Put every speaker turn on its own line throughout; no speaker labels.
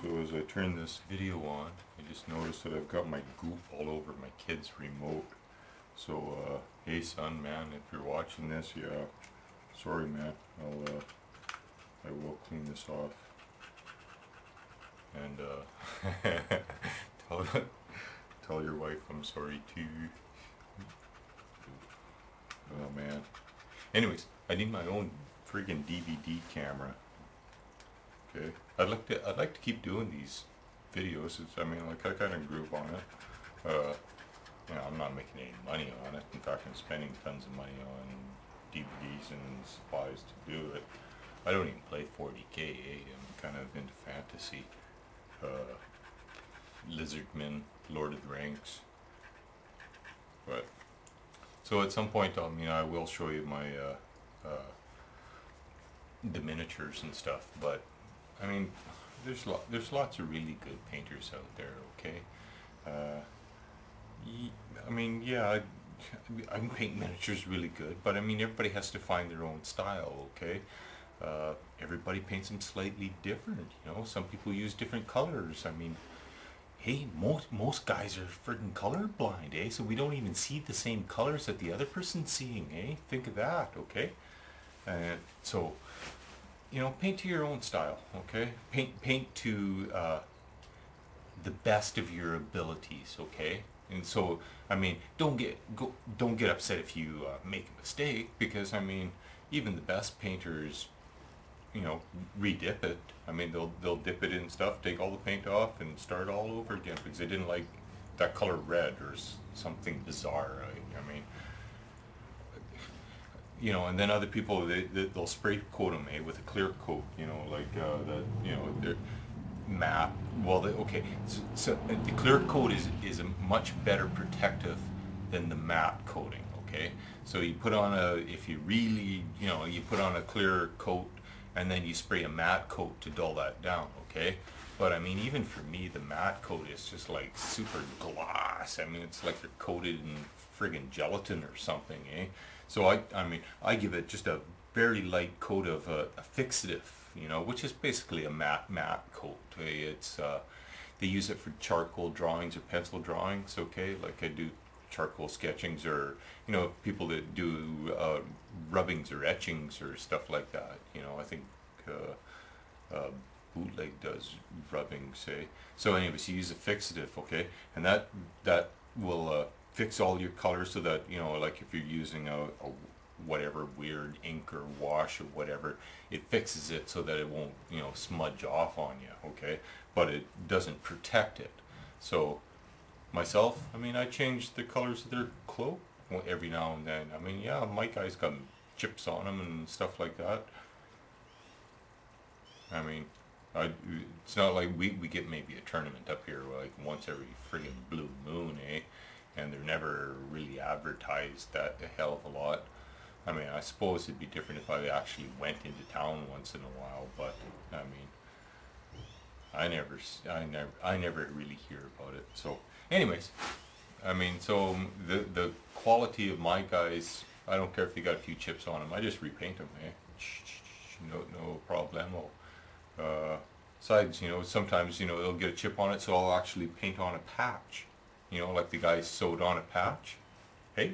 So as I turn this video on, I just noticed that I've got my goop all over my kid's remote. So, hey son, man, if you're watching this, yeah, sorry man, I will clean this off. And, tell your wife I'm sorry too. Oh man. Anyways, I need my own friggin' DVD camera. Okay, I'd like to keep doing these videos. I mean, like, I kind of grew up on it. You know, I'm not making any money on it. In fact, I'm spending tons of money on DVDs and supplies to do it. I don't even play 40K. I'm kind of into fantasy. Lizardmen, Lord of the Rings. But so at some point, I mean, I will show you my the miniatures and stuff. But I mean, there's lots of really good painters out there. Okay. I mean, yeah, I can paint miniatures really good, but I mean, everybody has to find their own style, okay? Everybody paints them slightly different, you know? Some people use different colors. I mean, hey, most guys are friggin' colorblind, eh? So we don't even see the same colors that the other person's seeing, eh? Think of that, okay? So, you know, paint to your own style, okay? Paint to the best of your abilities, okay? And so, I mean, don't get upset if you make a mistake, because I mean, even the best painters, you know, re-dip it. I mean, they'll dip it in stuff, take all the paint off, and start all over again because they didn't like that color red or something bizarre. I mean, you know, and then other people they'll spray coat them with a clear coat. You know, like that. You know, they're matte. Well, okay, so the clear coat is a much better protective than the matte coating. Okay, so you put on if you really, you know, you put on a clear coat and then you spray a matte coat to dull that down. Okay, but I mean, even for me, the matte coat is just like super gloss. I mean, it's like they're coated in friggin' gelatin or something, eh? So I mean, I give it just a very light coat of a fixative, you know, which is basically a matte coat. It's they use it for charcoal drawings or pencil drawings. Okay, like I do charcoal sketchings, or you know, people that do rubbings or etchings or stuff like that. You know, I think Bootleg does rubbing, say. So anyways, you use a fixative, okay, and that will fix all your colors so that, you know, like if you're using a whatever weird ink or wash or whatever, it fixes it so that it won't, you know, smudge off on you, okay, but it doesn't protect it. So myself, I mean, I change the colors of their cloak every now and then. I mean, yeah, my guy's got chips on him and stuff like that. I mean, it's not like we get maybe a tournament up here like once every friggin' blue moon, eh? And they're never really advertised that a hell of a lot. I mean, I suppose it'd be different if I actually went into town once in a while, but I mean, I never really hear about it. So, anyways, I mean, so the quality of my guys, I don't care if they got a few chips on them. I just repaint them, eh? No problemo. Besides, you know, sometimes, you know, they'll get a chip on it, so I'll actually paint on a patch. You know, like the guy sewed on a patch. Hey,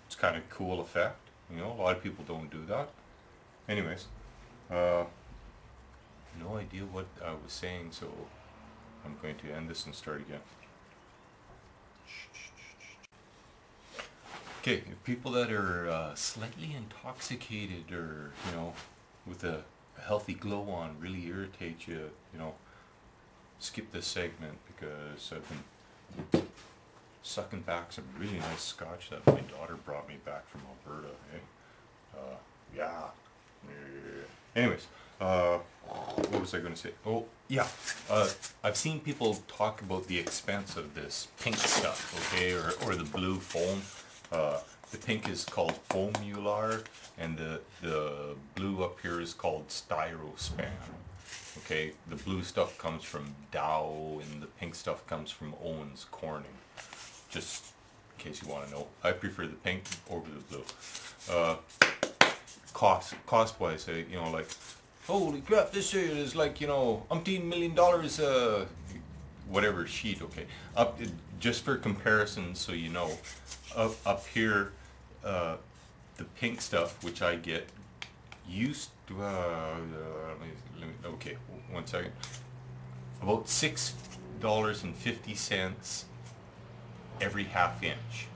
it's kind of cool effect. You know, a lot of people don't do that. Anyways, no idea what I was saying, so I'm going to end this and start again. Okay, if people that are slightly intoxicated or, you know, with a healthy glow on really irritate you, you know, skip this segment because I've been sucking back some really nice scotch that my daughter brought me back from Alberta, eh? Yeah. Anyways, what was I going to say? Oh, yeah. I've seen people talk about the expense of this pink stuff, okay, or the blue foam. The pink is called Foamular, and the blue up here is called Styrospan. Okay, the blue stuff comes from Dow, and the pink stuff comes from Owens Corning. Just in case you want to know, I prefer the pink over the blue. Cost-wise, you know, like holy crap, this is like, you know, umpteen $1 million, whatever sheet, okay. Just for comparison, so you know, up here, the pink stuff, which I get, used to, okay, 1 second, about $6.50 every ½ inch,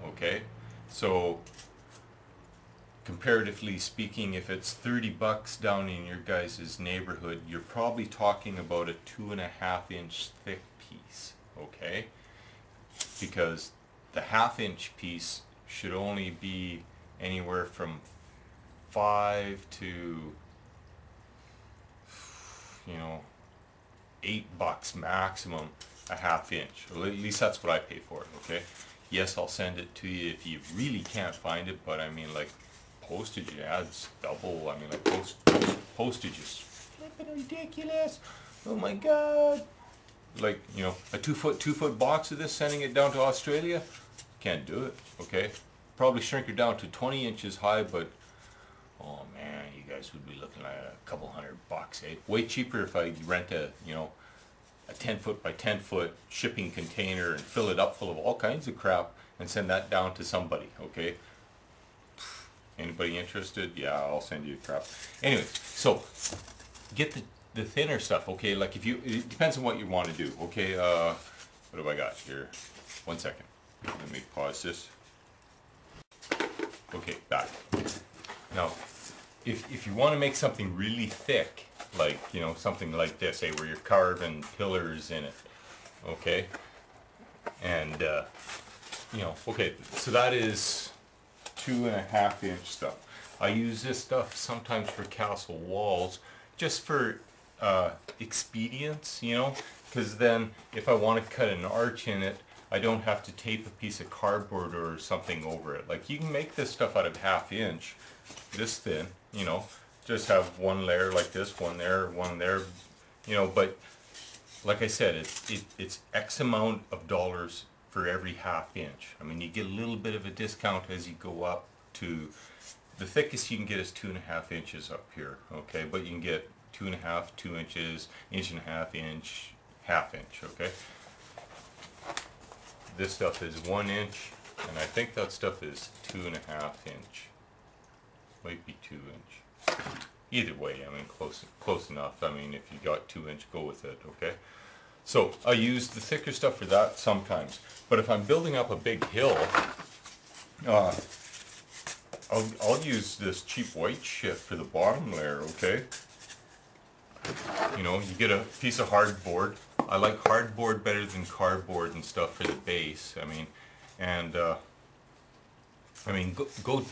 okay. So comparatively speaking, if it's 30 bucks down in your guys' neighborhood, you're probably talking about a 2½ inch thick piece, okay? Because the ½ inch piece should only be anywhere from 5 to, you know, $8 maximum a ½ inch. Well, at least that's what I pay for it, okay? Yes, I'll send it to you if you really can't find it, but I mean, like, postage adds double. I mean, like, postage is flipping ridiculous. Oh my god. Like, you know, a 2 foot box of this, sending it down to Australia, can't do it, okay? Probably shrink it down to 20 inches high, but oh man, you guys would be looking at a couple $100, eh? Way cheaper if I rent a, you know, a 10 foot by 10 foot shipping container and fill it up full of all kinds of crap and send that down to somebody, okay? Anybody interested? Yeah, I'll send you crap. Anyway, so get the thinner stuff, okay? Like, if you, it depends on what you want to do, okay? What have I got here? 1 second. Let me pause this. Okay, back. Now, if you want to make something really thick, like, you know, something like this, say, where you're carving pillars in it, okay? And, you know, okay, so that is 2½ inch stuff. I use this stuff sometimes for castle walls, just for expedience, you know, because then if I want to cut an arch in it, I don't have to tape a piece of cardboard or something over it. Like, you can make this stuff out of ½ inch, this thin, you know, just have one layer like this, one there, you know, but like I said, it's X amount of dollars for every ½ inch. I mean, you get a little bit of a discount as you go up to, the thickest you can get is 2½ inches up here, okay, but you can get 2½, 2 inches, 1.5 inch, ½ inch, okay. This stuff is 1 inch, and I think that stuff is 2½ inch. Might be 2 inch. Either way, I mean, close enough. I mean, if you got 2 inch, go with it, okay? So I use the thicker stuff for that sometimes. But if I'm building up a big hill, I'll use this cheap white shit for the bottom layer, okay? You know, you get a piece of hardboard. I like hardboard better than cardboard and stuff for the base. I mean, and I mean, go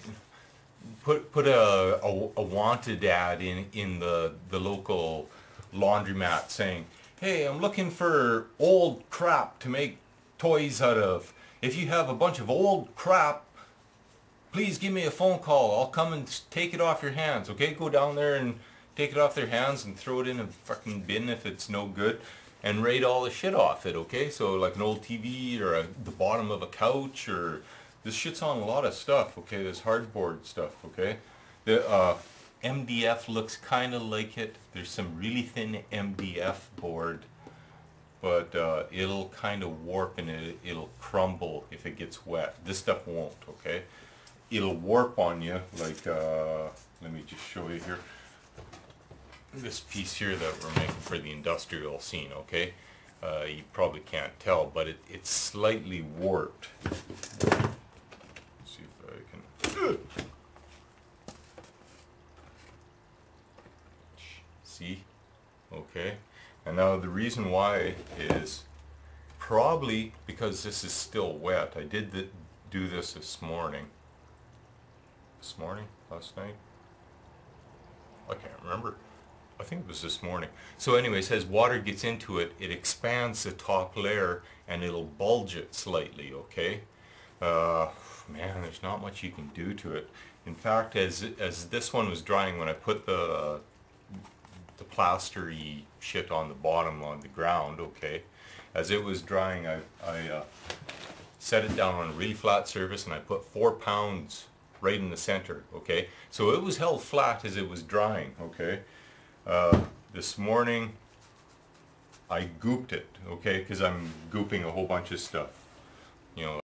put a wanted ad in the local laundromat saying, hey, I'm looking for old crap to make toys out of. If you have a bunch of old crap, please give me a phone call. I'll come and take it off your hands, okay? Go down there and take it off their hands and throw it in a fucking bin if it's no good, and rate all the shit off it, okay? So like an old TV or the bottom of a couch, or this shit's on a lot of stuff, okay? This hardboard stuff, okay? The MDF looks kind of like it. There's some really thin MDF board, but it'll kind of warp and it'll crumble if it gets wet. This stuff won't, okay? It'll warp on you, like, let me just show you here. This piece here that we're making for the industrial scene, okay? You probably can't tell, but it's slightly warped. Let's see if I can... See? Okay. And now the reason why is probably because this is still wet. I did do this this morning. This morning? Last night? I can't remember. I think it was this morning. So anyways, as water gets into it, it expands the top layer and it'll bulge it slightly, okay? Man, there's not much you can do to it. In fact, as this one was drying, when I put the plastery shit on the bottom on the ground, okay, as it was drying, I set it down on a really flat surface and I put 4 pounds right in the center, okay? So it was held flat as it was drying, okay? This morning I gooped it, okay, because I'm gooping a whole bunch of stuff, you know.